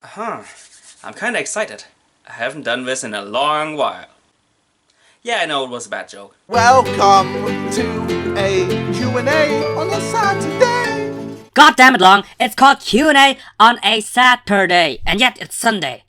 I'm kinda excited. I haven't done this in a long while. Yeah, I know it was a bad joke. Welcome to a Q&A on a Saturday. God damn it, Long! It's called Q&A on a Saturday, and yet it's Sunday.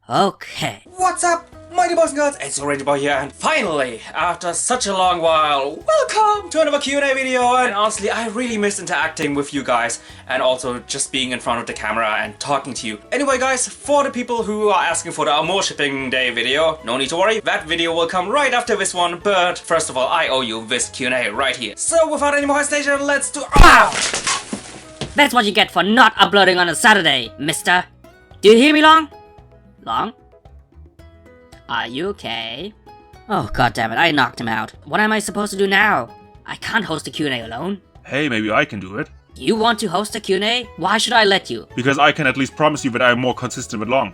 Okay. What's up, mighty boys and girls? It's your Ranger Boy here, and finally, after such a long while, welcome to another Q&A video. And honestly, I really miss interacting with you guys, and also just being in front of the camera and talking to you. Anyway guys, for the people who are asking for the AMOUR shipping day video, no need to worry, that video will come right after this one, but first of all, I owe you this Q&A right here. So without any more hesitation, let's do— Pow! That's what you get for not uploading on a Saturday, mister. Do you hear me, Long? Long? Are you okay? Oh, god damn it, I knocked him out. What am I supposed to do now? I can't host a Q&A alone. Hey, maybe I can do it. You want to host a Q&A? Why should I let you? Because I can at least promise you that I am more consistent with Long.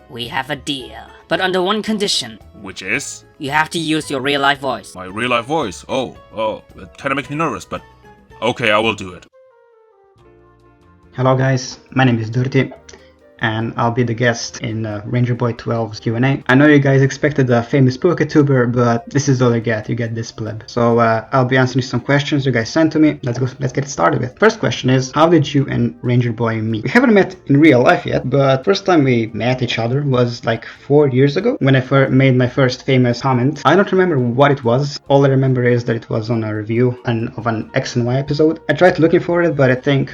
We have a deal. But under one condition. Which is? You have to use your real-life voice. My real-life voice. Oh, that kinda makes me nervous, but okay, I will do it. Hello guys, my name is Dirty, and I'll be the guest in Ranger Boy 12's Q&A. I know you guys expected a famous PokeTuber, but this is all you get this pleb. So I'll be answering some questions you guys sent to me. Let's get it started with. First question is, how did you and Ranger Boy meet? We haven't met in real life yet, but first time we met each other was like 4 years ago, when I made my first famous comment. I don't remember what it was. All I remember is that it was on a review of an X and Y episode. I tried looking for it, but I think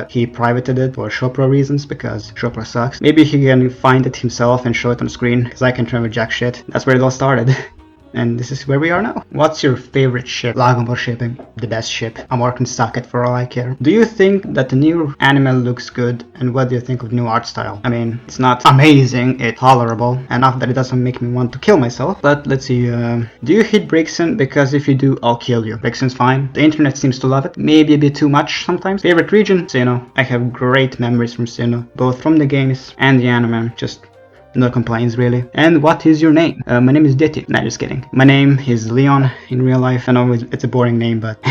he privated it for Shopro reasons, because Shopro sucks. Maybe he can find it himself and show it on screen, because I can't remember jack shit. That's where it all started. And this is where we are now. What's your favorite ship? AMOUR shipping. The best ship. AMOUR can suck it for all I care. Do you think that the new anime looks good? And what do you think of the new art style? I mean, it's not amazing, it's tolerable. Enough that it doesn't make me want to kill myself. But let's see, do you hate Brixen? Because if you do, I'll kill you. Brixen's fine. The internet seems to love it. Maybe a bit too much sometimes. Favorite region? Sinnoh. I have great memories from Sinnoh, both from the games and the anime. Just no complaints really. And what is your name? My name is Ditty. Nah, just kidding. My name is Leon in real life. I know it's a boring name, but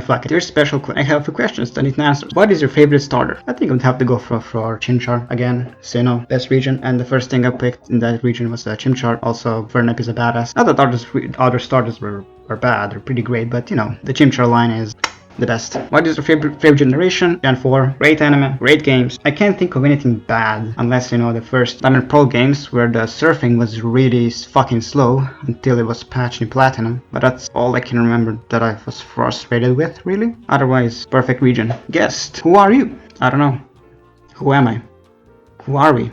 fuck it. Your special I have a few questions that need answers. What is your favorite starter? I think I would have to go for Chimchar again. Sinnoh, best region, and the first thing I picked in that region was Chimchar. Also, Vernep is a badass. Not that other starters were bad. They're pretty great, but you know, the Chimchar line is the best. What is your favorite generation? Gen 4. Great anime, great games. I can't think of anything bad, unless you know the first Diamond Pro games where the surfing was really fucking slow until it was patched in Platinum. But that's all I can remember that I was frustrated with, really. Otherwise, perfect region. Guest, who are you? I don't know. Who am I? Who are we?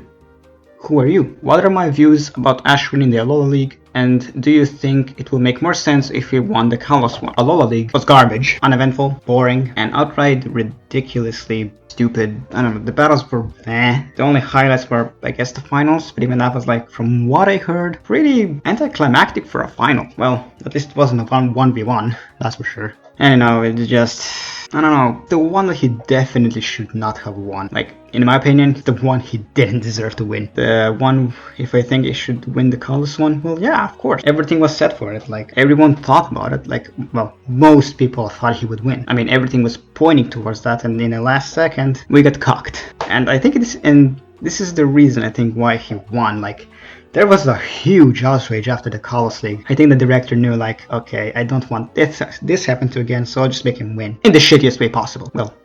Who are you? What are my views about Ash winning the Alola League? And do you think it will make more sense if he won the Kalos one? Alola League was garbage, uneventful, boring, and outright ridiculously stupid. I don't know, the battles were The only highlights were, I guess, the finals, but even that was like, from what I heard, pretty anticlimactic for a final. Well, at least it wasn't a 1v1, that's for sure. And you know, it's just, I don't know, the one that he definitely should not have won. Like, in my opinion, the one he didn't deserve to win. The one, if I think he should win the Kalos one, well, yeah, of course. Everything was set for it. Like, everyone thought about it. Like, well, most people thought he would win. I mean, everything was pointing towards that, and in the last second, we got cocked. And I think this is the reason, I think, why he won. Like, there was a huge outrage after the Kalos League. I think the director knew, like, okay, I don't want this happen to again, so I'll just make him win in the shittiest way possible. Well,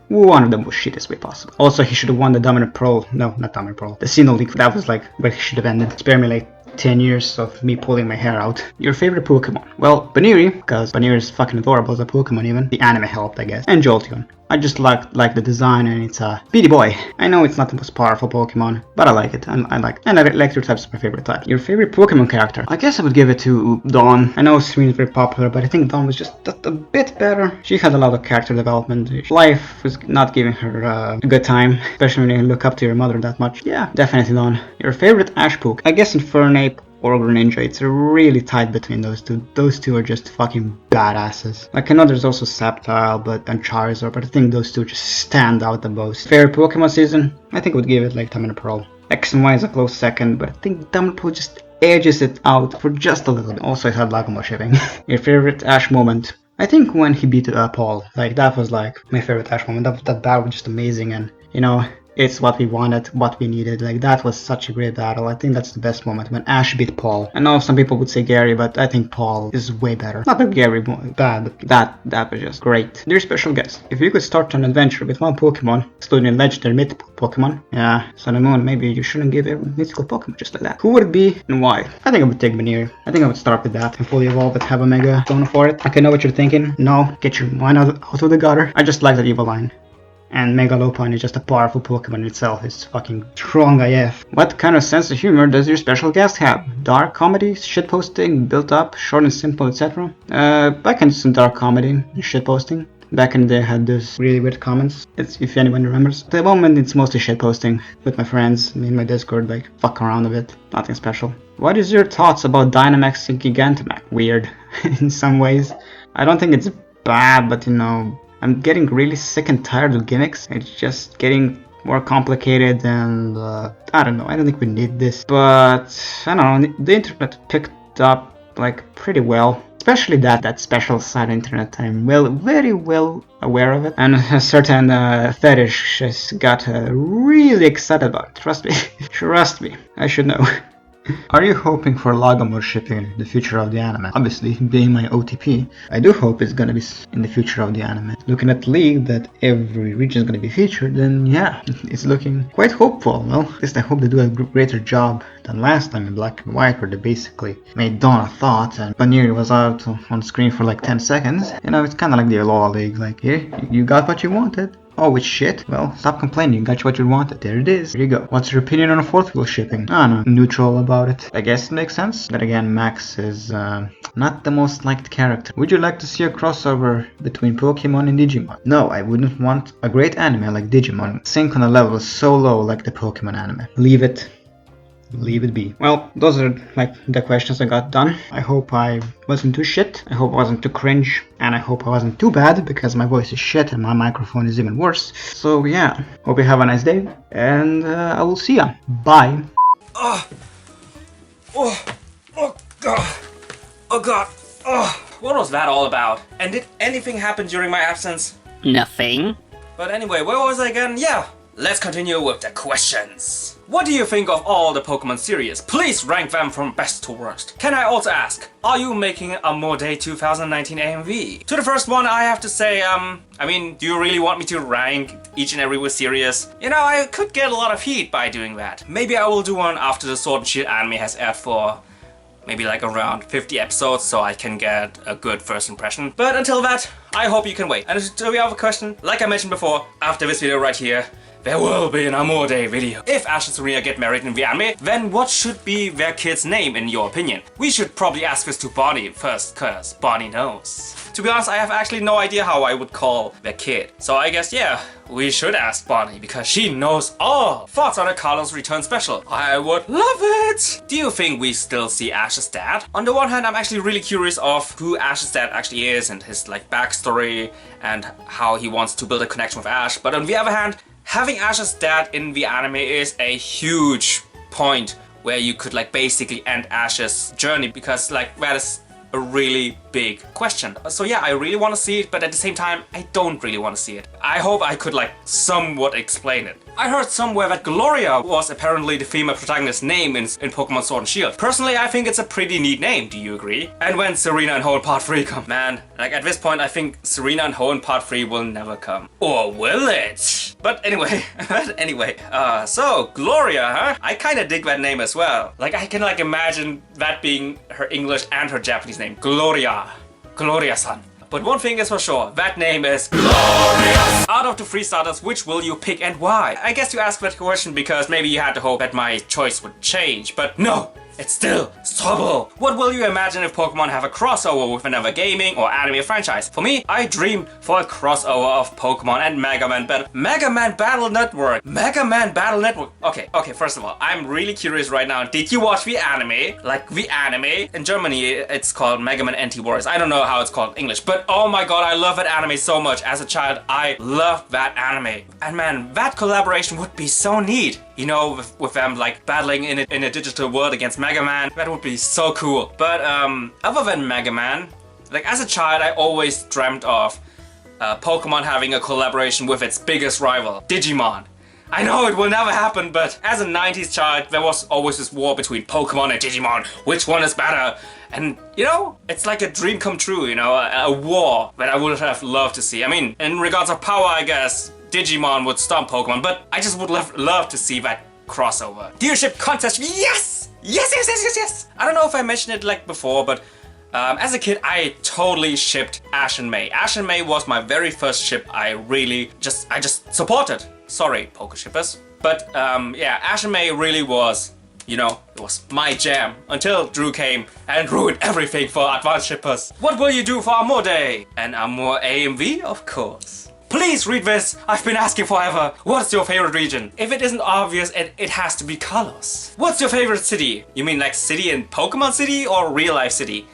one of the most shittiest way possible. Also, he should have won the Dominant Pro. No, not Dominant Pro. The Sinnoh League. That was like where he should have ended. Spare me like 10 years of me pulling my hair out. Your favorite Pokemon? Well, Baniri, because Baniri is fucking adorable as a Pokemon even. The anime helped, I guess. And Jolteon. I just like the design, and it's a speedy boy. I know it's not the most powerful Pokemon, but I like it. I like it. And Electric type's my favorite type. Your favorite Pokemon character? I guess I would give it to Dawn. I know Serena is very popular, but I think Dawn was just a bit better. She had a lot of character development. Life was not giving her a good time, especially when you look up to your mother that much. Yeah, definitely Dawn. Your favorite Ash Poke? I guess Infernape or Greninja. It's really tight between those two. Those two are just fucking badasses. Like, I know there's also Sceptile and Charizard, but I think those two just stand out the most. Favorite Pokemon season? I think I would give it like Diamond Pearl. X and Y is a close second, but I think Diamond Pearl just edges it out for just a little bit. Also, it had AMOUR shipping. Your favorite Ash moment? I think when he beat Paul. Like, that was like my favorite Ash moment. That battle was just amazing, and you know, It's what we wanted, what we needed. Like, that was such a great battle. I think that's the best moment when Ash beat Paul. I know some people would say Gary, but I think Paul is way better. Not that Gary was bad, but that was just great. Dear special guest, if you could start an adventure with one Pokemon, excluding legendary mythical Pokemon, yeah, Sun and Moon, maybe you shouldn't give every mythical Pokemon just like that. Who would it be and why? I think I would take Veneer. I think I would start with that and fully evolve it, have a Mega Stone for it. Okay, know what you're thinking. No, get your mind out of the gutter. I just like that evil line. And Megalopon is just a powerful Pokemon in itself. It's fucking strong AF. What kind of sense of humor does your special guest have? Dark comedy, shitposting, built up, short and simple, etc. I can do some dark comedy and shitposting. Back in the day I had those really weird comments. It's, if anyone remembers. At the moment it's mostly shitposting with my friends in my Discord, like fuck around a bit. Nothing special. What is your thoughts about Dynamax and Gigantamax? Weird in some ways. I don't think it's bad, but you know, I'm getting really sick and tired of gimmicks. It's just getting more complicated and I don't know, I don't think we need this. But I don't know, the internet picked up like pretty well. Especially that special side internet. I'm very well aware of it. And a certain fetish has got really excited about it. Trust me. Trust me. I should know. Are you hoping for AMOUR shipping in the future of the anime? Obviously, being my OTP, I do hope it's gonna be in the future of the anime. Looking at the league that every region is gonna be featured, then yeah, it's looking quite hopeful. Well, at least I hope they do a greater job than last time in Black and White, where they basically made Dawn a thought and Veneer was out on screen for like 10 seconds. You know, it's kinda like the Alola League, like, here, you got what you wanted. Oh, it's shit? Well, stop complaining, you got what you wanted. There it is. Here you go. What's your opinion on a fourth wheel shipping? I don't know, neutral about it. I guess it makes sense. But again, Max is not the most liked character. Would you like to see a crossover between Pokemon and Digimon? No, I wouldn't want a great anime like Digimon sink on a level so low like the Pokemon anime. Leave it be. Well, those are like the questions I got done. I hope I wasn't too shit, I hope I wasn't too cringe, and I hope I wasn't too bad because my voice is shit and my microphone is even worse. So yeah, hope you have a nice day, and I will see ya. Bye. Oh god. Oh god. Oh, what was that all about? And did anything happen during my absence? Nothing. But anyway, where was I again? Yeah, let's continue with the questions. What do you think of all the Pokemon series? Please rank them from best to worst. Can I also ask, are you making a AMOUR Day 2019 AMV? To the first one, I have to say, I mean, do you really want me to rank each and every series? You know, I could get a lot of heat by doing that. Maybe I will do one after the Sword and Shield anime has aired for maybe like around 50 episodes, so I can get a good first impression. But until that, I hope you can wait. And to the other question, like I mentioned before, after this video right here, there will be an AMOUR Day video. If Ash and Serena get married in the anime, then what should be their kid's name in your opinion? We should probably ask this to Bonnie first, cause Bonnie knows. To be honest, I have actually no idea how I would call their kid. So I guess, yeah, we should ask Bonnie because she knows all. Thoughts on a Carlos Return special? I would love it! Do you think we still see Ash's dad? On the one hand, I'm actually really curious of who Ash's dad actually is and his like backstory and how he wants to build a connection with Ash. But on the other hand, having Ash's dad in the anime is a huge point where you could like basically end Ash's journey because like that is a really big question. So yeah, I really want to see it, but at the same time, I don't really want to see it. I hope I could like somewhat explain it. I heard somewhere that Gloria was apparently the female protagonist's name in Pokemon Sword and Shield. Personally, I think it's a pretty neat name, do you agree? And when Serena and Hoenn Part 3 come, man, like at this point I think Serena and Hoenn Part 3 will never come. Or will it? But anyway, so Gloria, huh? I kinda dig that name as well. Like I can like imagine that being her English and her Japanese name, Gloria. Gloria-san. But one thing is for sure, that name is glorious! Out of the 3 starters, which will you pick and why? I guess you asked that question because maybe you had the hope that my choice would change, but no! It's still Sobble! What will you imagine if Pokemon have a crossover with another gaming or anime franchise? For me, I dream for a crossover of Pokemon and Mega Man Battle Network! Mega Man Battle Network! Okay, first of all, I'm really curious right now. Did you watch the anime? Like, the anime? In Germany, it's called Mega Man Anti-Warriors. I don't know how it's called in English, but oh my god, I love that anime so much. As a child, I loved that anime. And man, that collaboration would be so neat. You know, with them like battling in a digital world against Mega Man, that would be so cool. But other than Mega Man, like as a child I always dreamt of Pokemon having a collaboration with its biggest rival, Digimon. I know it will never happen, but as a 90s child, there was always this war between Pokemon and Digimon. Which one is better? And, you know, it's like a dream come true, you know, a war that I would have loved to see. I mean, in regards of power, I guess Digimon would stomp Pokemon, but I just would love to see that crossover. Dealership contest, yes! Yes! I don't know if I mentioned it like before, but as a kid, I totally shipped Ash and May. Ash and May was my very first ship I just supported. Sorry, Poke shippers. But yeah, Ash and May really was, you know, it was my jam until Drew came and ruined everything for advanced shippers. What will you do for AMOUR Day? And AMOUR AMV, of course. Please read this, I've been asking forever. What's your favorite region? If it isn't obvious, it has to be Kalos. What's your favorite city? You mean like city in Pokemon City or real life city?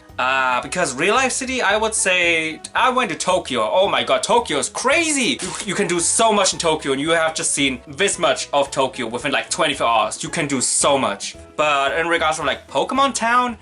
Because real life city, I would say I went to Tokyo. Oh my god, Tokyo is crazy! You can do so much in Tokyo, and you have just seen this much of Tokyo within like 24 hours. You can do so much. But in regards to like Pokemon Town,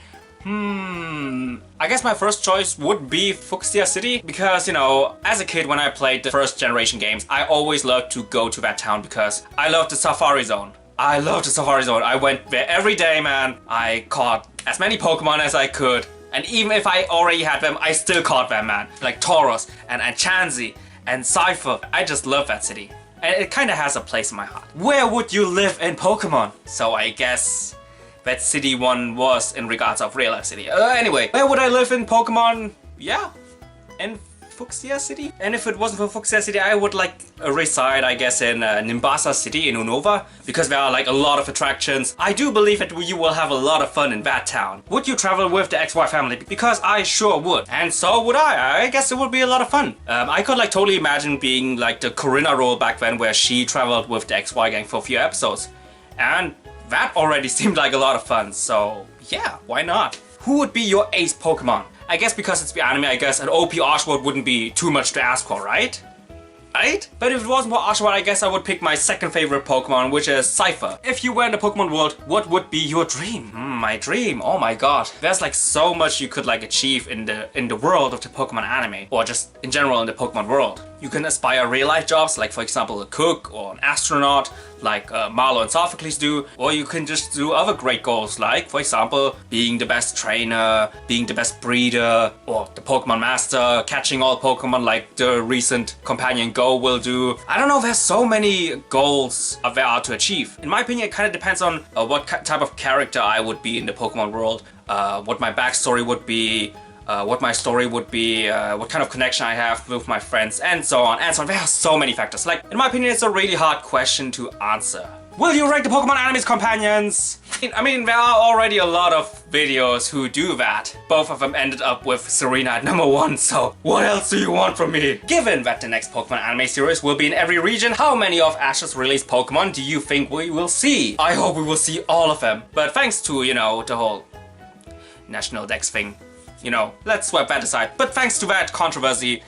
I guess my first choice would be Fuchsia City because, you know, as a kid when I played the first generation games, I always loved to go to that town because I loved the Safari Zone. I loved the Safari Zone. I went there every day, man. I caught as many Pokemon as I could. And even if I already had them, I still caught them, man. Like Tauros and Chansey and Cypher. I just love that city. And it kind of has a place in my heart. Where would you live in Pokemon? So I guess that city one was in regards of real life city. Anyway, where would I live in Pokemon? Yeah, in Fuchsia City. And if it wasn't for Fuchsia City, I would like reside, I guess, in Nimbasa City in Unova, because there are like a lot of attractions. I do believe that you will have a lot of fun in that town. Would you travel with the XY family? Because I sure would. And so would I. I guess it would be a lot of fun. I could like totally imagine being like the Corinna role back then where she traveled with the XY gang for a few episodes. And that already seemed like a lot of fun, so yeah, why not? Who would be your ace Pokemon? I guess because it's the anime, I guess an OP Oshawott wouldn't be too much to ask for, right? Right? But if it wasn't for Oshawott, I guess I would pick my second favorite Pokemon, which is Cypher. If you were in the Pokemon world, what would be your dream? My dream? Oh my god. There's like so much you could like achieve in the world of the Pokemon anime, or just in general in the Pokemon world. You can aspire real life jobs, like for example a cook or an astronaut, like Marlo and Sophocles do, or you can just do other great goals, like for example being the best trainer, being the best breeder, or the Pokemon master, catching all Pokemon like the recent companion Go will do. I don't know, there's so many goals there are to achieve. In my opinion, it kind of depends on what type of character I would be in the Pokemon world, what my backstory would be, what my story would be, what kind of connection I have with my friends, and so on and so on. There are so many factors. Like, in my opinion, it's a really hard question to answer. Will you rank the Pokemon anime's companions? I mean, there are already a lot of videos who do that. Both of them ended up with Serena at #1, so what else do you want from me? Given that the next Pokemon anime series will be in every region, how many of Ash's released Pokemon do you think we will see? I hope we will see all of them. But thanks to, you know, the whole National Dex thing, you know, let's swipe that aside. But thanks to that controversy,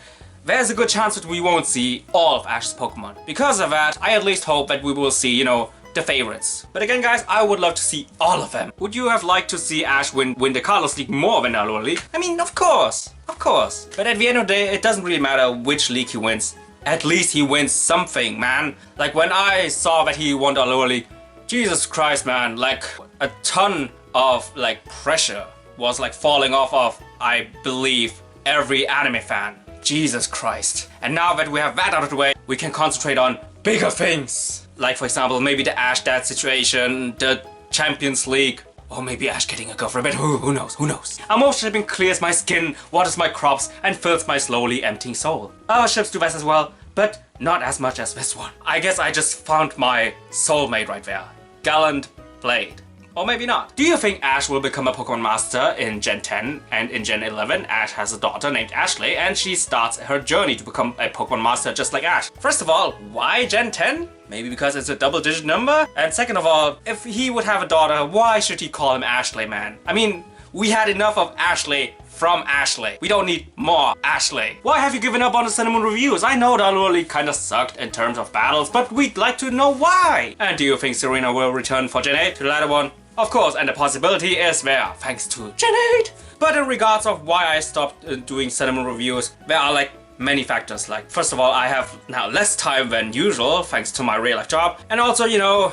there's a good chance that we won't see all of Ash's Pokemon. Because of that, I at least hope that we will see, you know, the favorites. But again, guys, I would love to see all of them. Would you have liked to see Ash win the Kalos League more than Alola League? I mean, of course. But at the end of the day, it doesn't really matter which league he wins. At least he wins something, man. Like when I saw that he won the Alola League, Jesus Christ, man, like a ton of like pressure was like falling off of, I believe, every anime fan. Jesus Christ. And now that we have that out of the way, we can concentrate on bigger things. Like for example, maybe the Ash Dad situation, the Champions League, or maybe Ash getting a girlfriend, but who knows? AMOUR shipping clears my skin, waters my crops, and fills my slowly emptying soul. Other ships do this as well, but not as much as this one. I guess I just found my soulmate right there. Gallant Blade. Or maybe not. Do you think Ash will become a Pokemon Master in Gen 10? And in Gen 11, Ash has a daughter named Ashley, and she starts her journey to become a Pokemon Master just like Ash. First of all, why Gen 10? Maybe because it's a double-digit number? And second of all, if he would have a daughter, why should he call him Ashley, man? I mean, we had enough of Ashley from Ashley. We don't need more Ashley. Why have you given up on the Cinnamon reviews? I know the Alola League kinda sucked in terms of battles, but we'd like to know why. And do you think Serena will return for Gen 8 to the latter one? Of course, and the possibility is there, thanks to Gen 8. But in regards of why I stopped doing Cinnamon reviews, there are like many factors. Like, first of all, I have now less time than usual thanks to my real life job. And also, you know,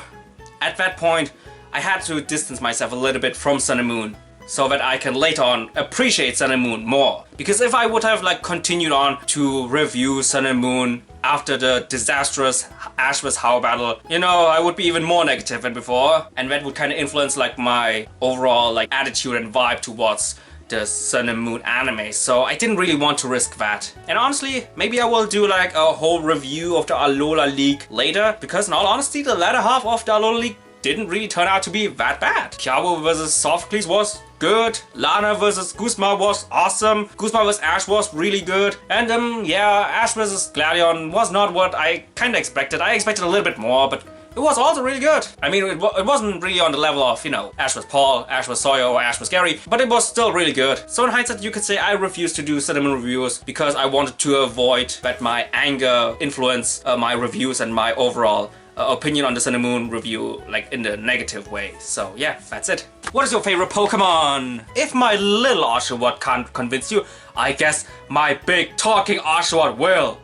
at that point, I had to distance myself a little bit from Sun and Moon so that I can later on appreciate Sun and Moon more. Because if I would have like continued on to review Sun and Moon after the disastrous Ash vs. How battle, you know, I would be even more negative than before, and that would kind of influence like my overall like attitude and vibe towards the Sun and Moon anime, so I didn't really want to risk that. And honestly, maybe I will do like a whole review of the Alola League later, because in all honesty, the latter half of the Alola League didn't really turn out to be that bad. Kiawe vs. Sophocles was good, Lana vs. Guzma was awesome, Guzma vs. Ash was really good, and yeah, Ash vs. Gladion was not what I kinda expected. I expected a little bit more, but it was also really good. I mean, it wasn't really on the level of, you know, Ash vs. Paul, Ash vs. Sawyer, or Ash vs. Gary, but it was still really good. So in hindsight, you could say I refused to do Cinnamon reviews because I wanted to avoid that my anger influence my reviews and my overall opinion on the Sun and Moon review, like in the negative way. So yeah, that's it. What is your favorite Pokemon? If my little Oshawott can't convince you, I guess my big talking Oshawott will.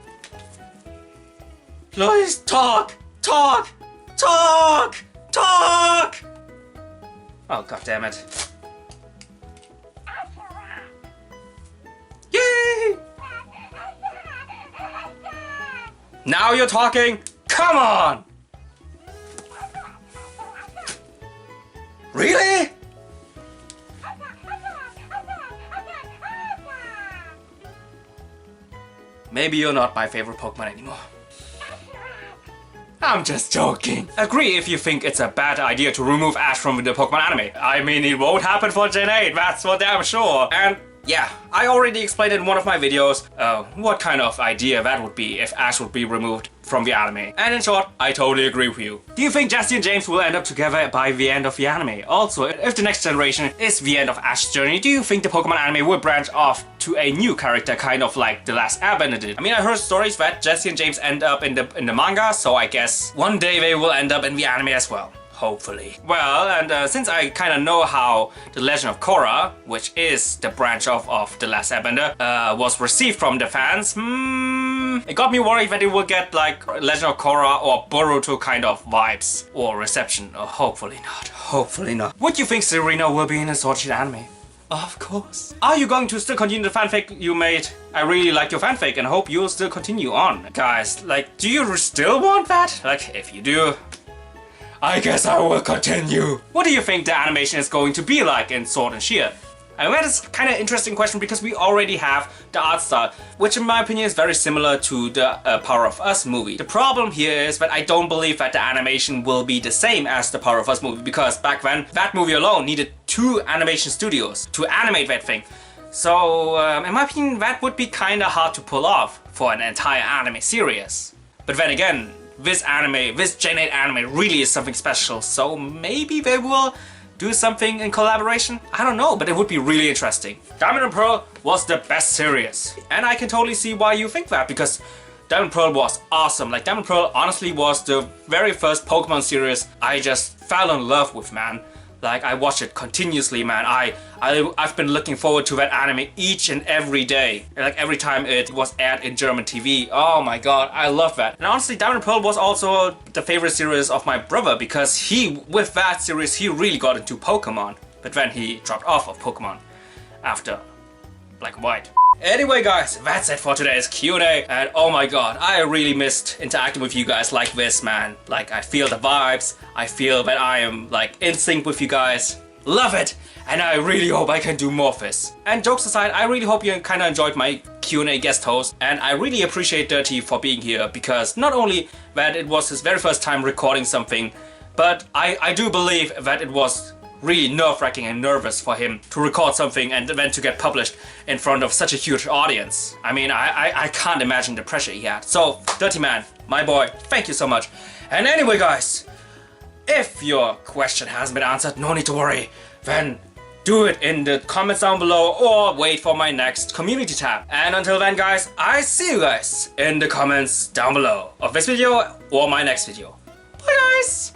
Please talk! Talk! Talk! Talk! Oh, god damn it. Yay! Now you're talking? Come on! Really? Maybe you're not my favorite Pokemon anymore. I'm just joking. Agree if you think it's a bad idea to remove Ash from the Pokemon anime. I mean, it won't happen for Gen 8, that's for damn sure. And yeah, I already explained in one of my videos what kind of idea that would be if Ash would be removed from the anime. And in short, I totally agree with you. Do you think Jesse and James will end up together by the end of the anime? Also, if the next generation is the end of Ash's journey, do you think the Pokemon anime will branch off to a new character, kind of like The Last Airbender did? I mean, I heard stories that Jesse and James end up in the manga, so I guess one day they will end up in the anime as well. Hopefully. Well, and since I kind of know how The Legend of Korra, which is the branch of The Last Airbender, was received from the fans, it got me worried that it will get like Legend of Korra or Boruto kind of vibes or reception. Hopefully not. Hopefully not. Would you think Serena will be in a Sword Art anime? Of course. Are you going to still continue the fanfic you made? I really like your fanfic and hope you'll still continue on. Guys, like, do you still want that? Like, if you do, I guess I will continue. What do you think the animation is going to be like in Sword and Shield? And that is kind of interesting question because we already have the art style, which in my opinion is very similar to the Power of Us movie. The problem here is that I don't believe that the animation will be the same as the Power of Us movie, because back then, that movie alone needed 2 animation studios to animate that thing. So, in my opinion, that would be kind of hard to pull off for an entire anime series. But then again, this Gen 8 anime really is something special, so maybe they will do something in collaboration? I don't know, but it would be really interesting. Diamond and Pearl was the best series, and I can totally see why you think that, because Diamond and Pearl was awesome. Like, Diamond and Pearl honestly was the very first Pokemon series I just fell in love with, man. Like, I watched it continuously, man. I've been looking forward to that anime each and every day. Like, every time it was aired in German TV. Oh my god, I love that. And honestly, Diamond and Pearl was also the favorite series of my brother, because with that series, he really got into Pokemon. But then he dropped off of Pokemon after Black and White. Anyway guys, that's it for today's Q&A, and oh my god, I really missed interacting with you guys like this, man. Like, I feel the vibes, I feel that I am like in sync with you guys. Love it! And I really hope I can do more of this. And jokes aside, I really hope you kind of enjoyed my Q&A guest host, and I really appreciate Dirty for being here, because not only that it was his very first time recording something, but I do believe that it was really nerve-wracking and nervous for him to record something and then to get published in front of such a huge audience. I mean, I can't imagine the pressure he had. So, Dirty Man, my boy, thank you so much. And anyway guys, if your question hasn't been answered, no need to worry. Then do it in the comments down below or wait for my next community tab. And until then guys, I see you guys in the comments down below of this video or my next video. Bye guys!